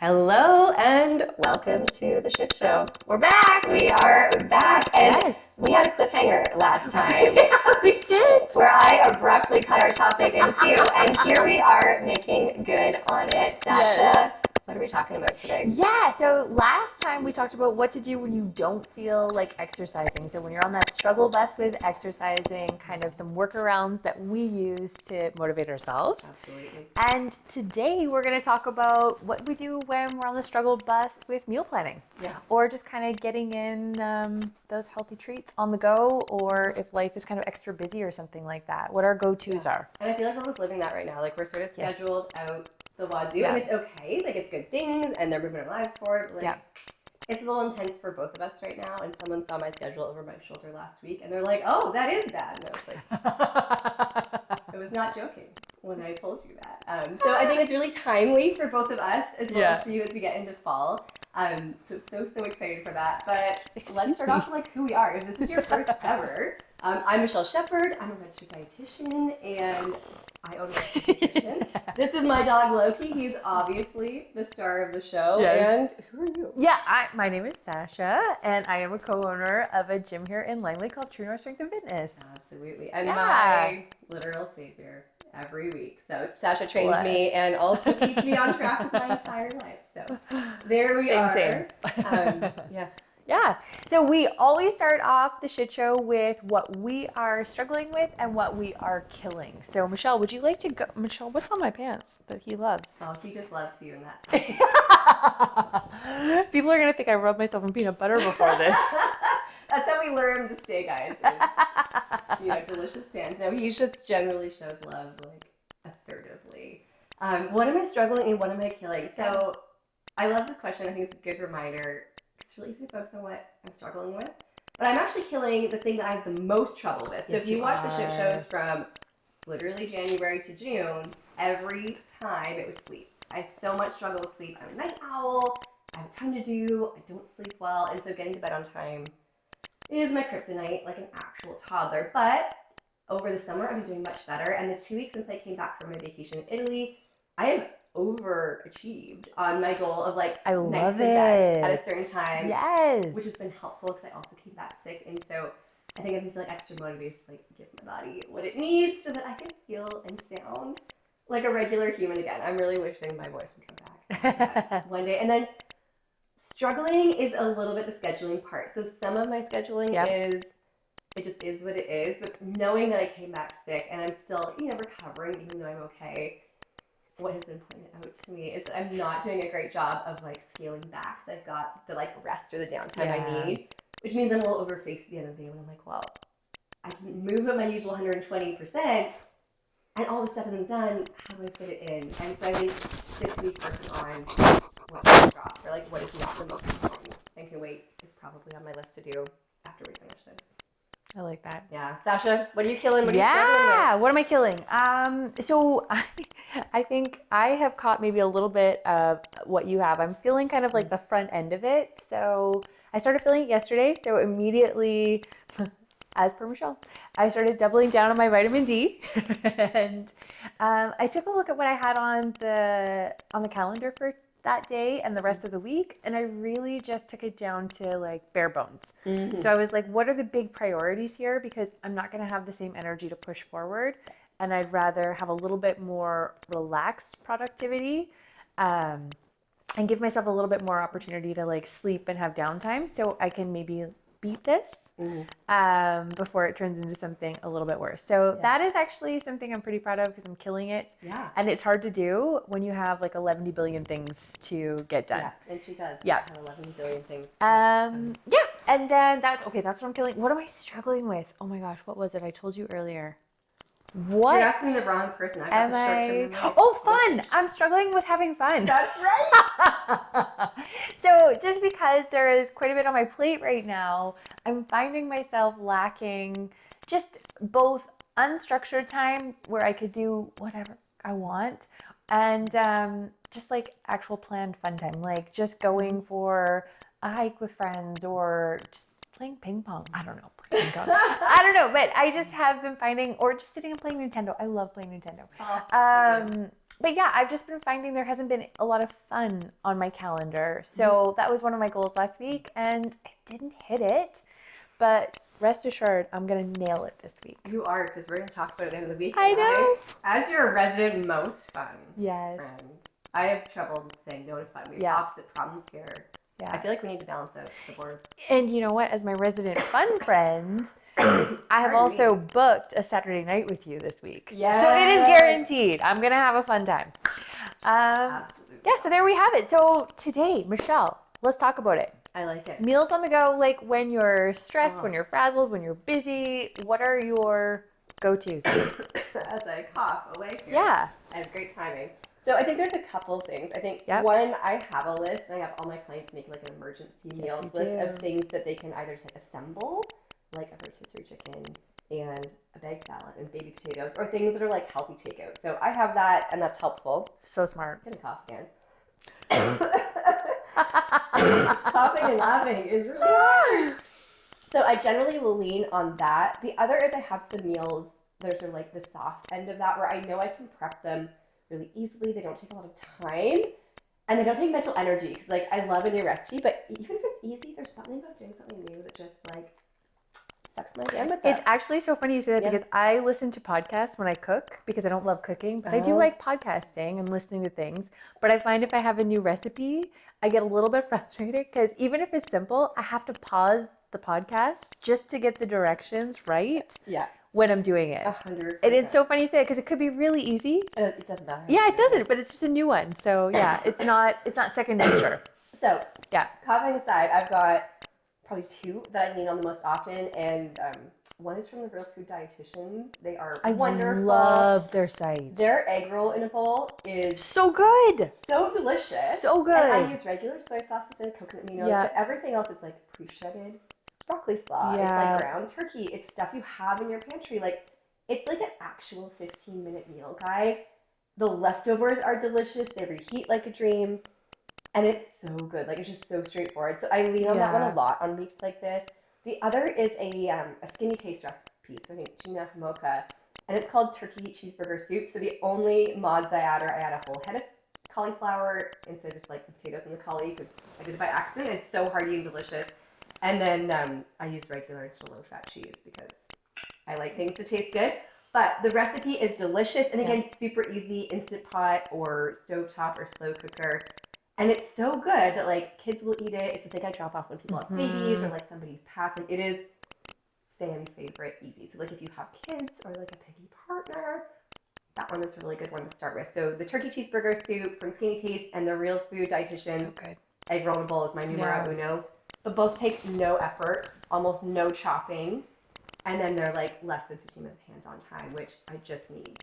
Hello and welcome to the shit show. We're back. We are back. And yes. We had a cliffhanger last time. Yeah, we did. Where I abruptly cut our topic in two, and here we are making good on it. Sasha, Yes. what are we talking about today? Yeah, so last time we talked about what to do when you don't feel like exercising. So when you're on that struggle bus with exercising, kind of some workarounds that we use to motivate ourselves. Absolutely. And today we're going to talk about what we do when we're on the struggle bus with meal planning. Yeah. Or just kind of getting in those healthy treats on the go, or if life is kind of extra busy or something like that, what our go-tos are. And I feel like we're both living that right now. Like we're sort of scheduled out the wazoo, Yeah. and it's okay. Like it's good things, and they're moving our lives forward. Like, it's a little intense for both of us right now. And someone saw my schedule over my shoulder last week, and they're like, "Oh, that is bad." And I was like, "I was not joking when I told you that." So I think it's really timely for both of us, as well as for you as we get into fall. So excited for that. But let's start off with like who we are. If this is your first ever, I'm Michelle Shepard. I'm a registered dietitian, and I own a kitchen. This is my dog Loki. He's obviously the star of the show. Yes. And who are you? Yeah, my name is Sasha, and I am a co-owner of a gym here in Langley called True North Strength and Fitness. Absolutely. And my literal savior every week. So Sasha trains me and also keeps me on track with my entire life. So there we are. Same. Yeah. Yeah. So we always start off the shit show with what we are struggling with and what we are killing. So Michelle, would you like to go? Michelle, what's on my pants that he loves? Oh, he just loves you in that sense. People are going to think I rubbed myself in peanut butter before this. That's how we lure him to stay, guys. Is, delicious pants. No, he just generally shows love, like, assertively. What am I struggling and what am I killing? So I love this question. I think it's a good reminder. It's really easy to focus on what I'm struggling with. But I'm actually killing the thing that I have the most trouble with. So if you watch the shit shows from literally January to June, every time it was sleep. I so much struggle with sleep. I'm a night owl. I have a ton to do. I don't sleep well. And so getting to bed on time is my kryptonite, like an actual toddler. But over the summer, I've been doing much better. And the 2 weeks since I came back from my vacation in Italy, I have overachieved on my goal of like nights in bed at a certain time. Yes. Which has been helpful because I also came back sick. And so I think I've been feeling extra motivated to like give my body what it needs so that I can feel and sound like a regular human again. I'm really wishing my voice would come back one day. And then struggling is a little bit the scheduling part. So some of my scheduling is, it just is what it is. But knowing that I came back sick and I'm still, recovering even though I'm okay, what has been pointed out to me is that I'm not doing a great job of like scaling back. So I've got the like rest or the downtime I need, which means I'm a little overfaced at the end of the day when I'm like, well, I didn't move at my usual 120%. And all the stuff isn't done, how do I fit it in? And so I think this week working on what to drop, or like what is not the most important and can wait is probably on my list to do after we finish this. I like that. Yeah. Sasha, what are you killing? What are you struggling with? What am I killing? So I think I have caught maybe a little bit of what you have. I'm feeling kind of like the front end of it. So I started feeling it yesterday. So immediately, as per Michelle, I started doubling down on my vitamin D, and I took a look at what I had on the calendar for that day and the rest of the week, and I really just took it down to like bare bones. Mm-hmm. So I was like, what are the big priorities here? Because I'm not going to have the same energy to push forward, and I'd rather have a little bit more relaxed productivity, and give myself a little bit more opportunity to like sleep and have downtime so I can maybe beat this before it turns into something a little bit worse. So that is actually something I'm pretty proud of because I'm killing it. Yeah. And it's hard to do when you have like 11 billion things to get done. Yeah, and she does. Yeah. Have 11 billion things. Yeah. And then that's what I'm killing. What am I struggling with? Oh my gosh, what was it? I told you earlier. What? You're asking the wrong person. Am I? Oh, fun! I'm struggling with having fun. That's right. So just because there is quite a bit on my plate right now, I'm finding myself lacking just both unstructured time where I could do whatever I want, and just like actual planned fun time, like just going for a hike with friends or just playing ping pong. I don't know. I don't know, but I just have been finding, or just sitting and playing Nintendo. I love playing Nintendo. But yeah, I've just been finding there hasn't been a lot of fun on my calendar. So that was one of my goals last week, and I didn't hit it. But rest assured, I'm going to nail it this week. You are, because we're going to talk about it at the end of the week. I know. As your resident most fun Yes. friend, I have trouble saying no to fun. We have opposite problems here. Yeah. I feel like we need to balance out the board. And you know what? As my resident fun friend, I have also booked a Saturday night with you this week. Yeah. So it is guaranteed. I'm going to have a fun time. Absolutely. Yeah, so there we have it. So today, Michelle, let's talk about it. I like it. Meals on the go, like when you're stressed, when you're frazzled, when you're busy, what are your go-tos? As I cough away here. Yeah. I have great timing. So I think there's a couple things. I think one, I have a list, and I have all my clients make like an emergency meals list of things that they can either just like assemble, like a rotisserie chicken and a baked salad and baby potatoes, or things that are like healthy takeout. So I have that, and that's helpful. So smart. I'm gonna cough again. Coughing and laughing is really hard. So I generally will lean on that. The other is I have some meals. Those are like the soft end of that, where I know I can prep them really easily. They don't take a lot of time, and they don't take mental energy. Because like I love a new recipe, but even if it's easy, there's something about doing something new that just like sucks my bandwidth. It's actually so funny you say that because I listen to podcasts when I cook because I don't love cooking, but I do like podcasting and listening to things. But I find if I have a new recipe, I get a little bit frustrated because even if it's simple, I have to pause the podcast just to get the directions right. Yeah. When I'm doing it. 100%. And it's so funny you say it because it could be really easy. It doesn't matter. Yeah, it doesn't, but it's just a new one. So yeah, it's not second nature. So yeah, coughing aside, I've got probably two that I lean on the most often, and one is from the Real Food Dietitians. They are wonderful. I love their site. Their egg roll in a bowl is so good. So delicious. So good. And I use regular soy sauce instead of coconut aminos, but everything else it's like pre-shredded broccoli slaw. It's like ground turkey. It's stuff you have in your pantry. Like it's like an actual 15-minute meal, guys. The leftovers are delicious. They reheat like a dream. And it's so good. Like, it's just so straightforward. So I lean on that one a lot on weeks like this. The other is a skinny taste recipe. So I think Gina Hamoka. And it's called turkey cheeseburger soup. So the only mods I add are I add a whole head of cauliflower instead of just like the potatoes and the cauli because I did it by accident. It's so hearty and delicious. And then I use regular instead of low-fat cheese because I like things to taste good. But the recipe is delicious. And again, super easy, Instant Pot or stovetop or slow cooker. And it's so good that, like, kids will eat it. It's the thing I drop off when people have babies or, like, somebody's passing. It is fan favorite easy. So, like, if you have kids or, like, a picky partner, that one is a really good one to start with. So, the turkey cheeseburger soup from Skinny Taste and the Real Food Dietitians egg roll bowl is my numero uno. But both take no effort, almost no chopping. And then they're, like, less than 15 minutes hands-on time, which I just need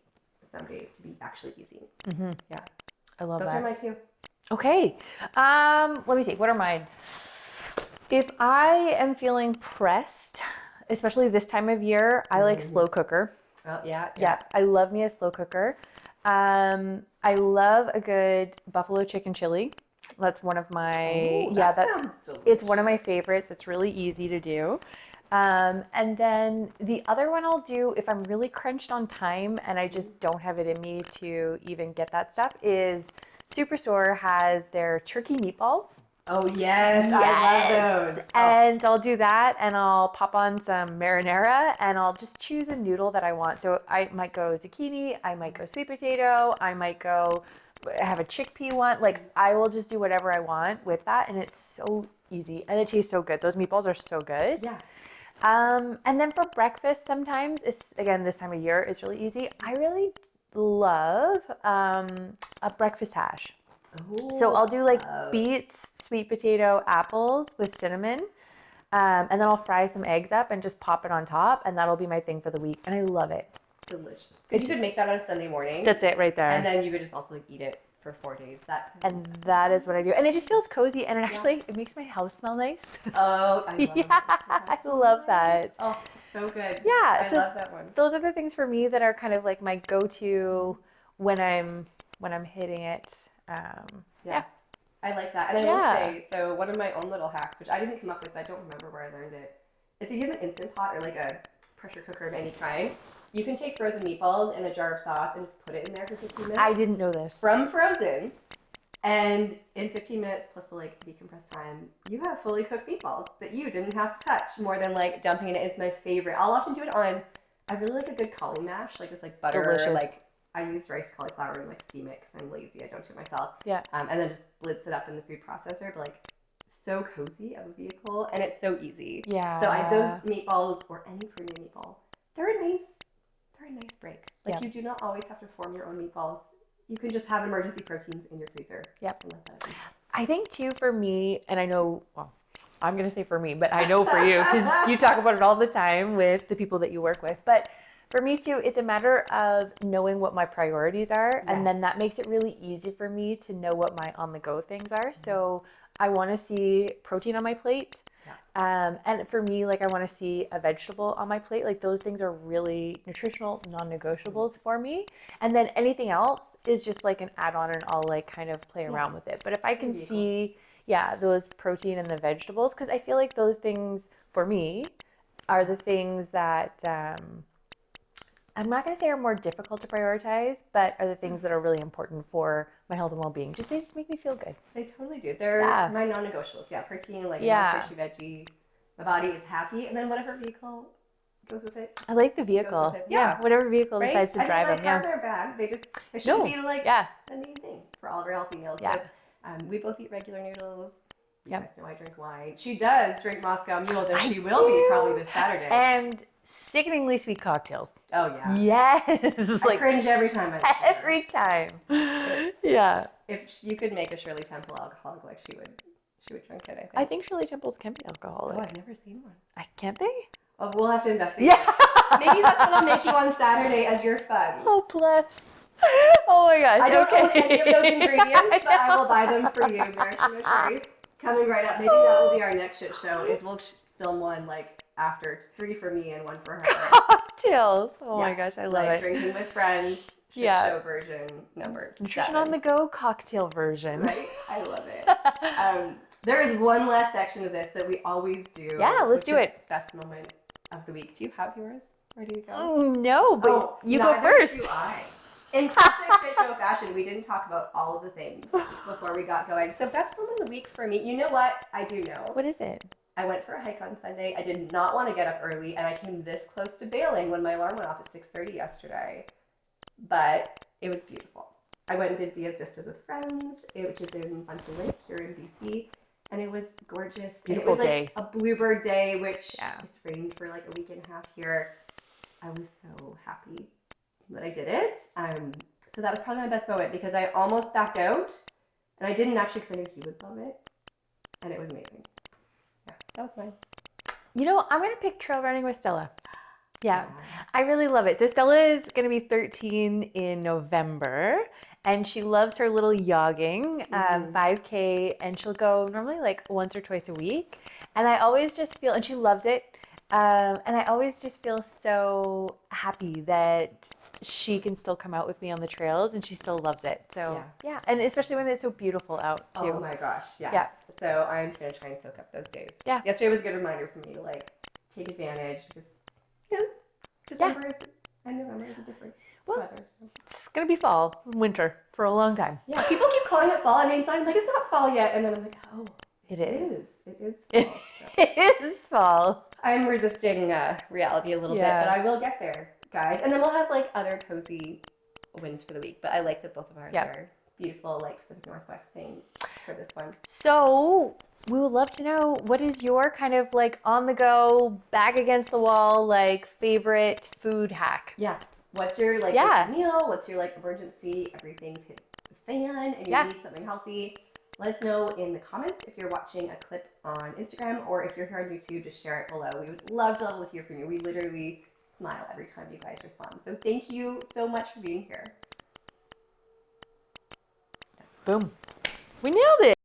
some days to be actually easy. Mm-hmm. Yeah. I love that. Those are my two. Okay. Let me see. What are mine? If I am feeling pressed, especially this time of year, I like slow cooker. Oh, yeah. Yeah. I love me a slow cooker. I love a good buffalo chicken chili. That's one of my, it's one of my favorites. It's really easy to do. And then the other one I'll do if I'm really crunched on time and I just don't have it in me to even get that stuff is Superstore has their turkey meatballs. Oh, yes. I love those. And I'll do that and I'll pop on some marinara and I'll just choose a noodle that I want. So I might go zucchini, I might go sweet potato, I might go have a chickpea one. Like I will just do whatever I want with that and it's so easy and it tastes so good. Those meatballs are so good. Yeah. And then for breakfast sometimes, it's, again, this time of year, it's really easy. I really love a breakfast hash. Ooh, so I'll do like beets, sweet potato, apples with cinnamon. And then I'll fry some eggs up and just pop it on top. And that'll be my thing for the week. And I love it. Delicious. You could make that on a Sunday morning. That's it right there. And then you could just also like eat it for 4 days. That is what I do. And it just feels cozy. And it actually, it makes my house smell nice. Oh, I love I love that. Oh, so good. Yeah. I love that one. Those are the things for me that are kind of like my go-to when I'm hitting it. Yeah. I like that. And I will say, so one of my own little hacks, which I didn't come up with, but I don't remember where I learned it, is if you have an Instant Pot or like a pressure cooker of any kind, You can take frozen meatballs in a jar of sauce and just put it in there for 15 minutes. I didn't know this. From frozen. And in 15 minutes plus the like decompressed time, you have fully cooked meatballs that you didn't have to touch more than like dumping it in. It's my favorite. I'll often do it on, I really like a good cauli mash, like just like butter. Delicious. Like I use riced cauliflower and like steam it because I'm lazy. I don't do it myself. Yeah. And then just blitz it up in the food processor, but like so cozy of a vehicle, and it's so easy. Yeah. So those meatballs or any premium meatball, they're a nice break. Like you do not always have to form your own meatballs. You can just have emergency proteins in your freezer. Yep. I think too for me, and I know, well, I'm going to say for me, but I know for you because you talk about it all the time with the people that you work with. But for me too, it's a matter of knowing what my priorities are. And then that makes it really easy for me to know what my on-the-go things are. So I want to see protein on my plate. And for me, like I want to see a vegetable on my plate. Like those things are really nutritional non-negotiables for me. And then anything else is just like an add-on, and I'll like kind of play around with it. But if I can see, those protein and the vegetables, because I feel like those things for me are the things that I'm not going to say are more difficult to prioritize, but are the things that are really important for my health and well-being. They just make me feel good. They totally do. They're my non-negotiables. Yeah, protein, like fishy veggie. My body is happy, and then whatever vehicle goes with it. I like the vehicle. Yeah, whatever vehicle decides to drive them. Yeah, they're bad. They shouldn't be like the main thing for all of our healthy meals. Yeah. So, we both eat regular noodles. You guys know I drink wine. She does drink Moscow mules, and she will be probably this Saturday. And sickeningly sweet cocktails. Oh yeah. Yes. I cringe every time I see her. Every time. Yeah. If you could make a Shirley Temple alcoholic, like she would drink it. I think Shirley Temples can be alcoholic. Oh, I've never seen one. Can't they? Oh, we'll have to investigate. Yeah. Maybe that's what I'll make you on Saturday as your fun. Oh, bless. Oh my gosh. I don't own any of those ingredients, but I will buy them for you. Maraschino cherries coming right up. Maybe that will be our next shit show. Is we'll film one like after 3 for me and 1 for her. Cocktails. Oh my gosh, I love it. Drinking with friends. Shit show version number Nutrition 7. on the go cocktail version. Right? I love it. There is one last section of this that we always do. Yeah, let's do it. Best moment of the week. Do you have yours? Where do you go? No, but you go first. Do I. In classic shit show fashion, we didn't talk about all of the things before we got going. So best moment of the week for me, you know what? I do know. What is it? I went for a hike on Sunday. I did not want to get up early, and I came this close to bailing when my alarm went off at 6:30 yesterday. But it was beautiful. I went and did Diaz Vistas with friends, which is in Bunsen Lake here in BC. And it was gorgeous. Beautiful and it was day. Like a bluebird day, which it's rained for like a week and a half here. I was so happy that I did it. So that was probably my best moment because I almost backed out. And I didn't actually because I knew he would love it. And it was amazing. Yeah, that was mine. You know, I'm going to pick trail running with Stella. Yeah, I really love it. So Stella is going to be 13 in November, and she loves her little jogging, 5K, and she'll go normally like once or twice a week. And I always just feel, and she loves it, and I always just feel so happy that she can still come out with me on the trails, and she still loves it. So yeah, and especially when it's so beautiful out too. Oh my gosh, yes. Yeah. So I'm going to try and soak up those days. Yeah. Yesterday was a good reminder for me to like take advantage because, you know, December and November is a different weather. So. It's going to be fall, winter for a long time. Yeah, people keep calling it fall. I mean, I'm like, it's not fall yet. And then I'm like, oh, it is. It is fall. It is fall. I'm resisting reality a little bit, but I will get there, guys. And then we'll have like other cozy wins for the week. But I like that both of ours are beautiful, like Pacific Northwest things for this one. So we would love to know, what is your kind of like on the go, back against the wall, like favorite food hack? Yeah. What's your like go-to meal? What's your like emergency? Everything's hit the fan and you need something healthy. Let us know in the comments if you're watching a clip on Instagram, or if you're here on YouTube, just share it below. We would love to hear from you. We literally smile every time you guys respond. So thank you so much for being here. Boom. We nailed it.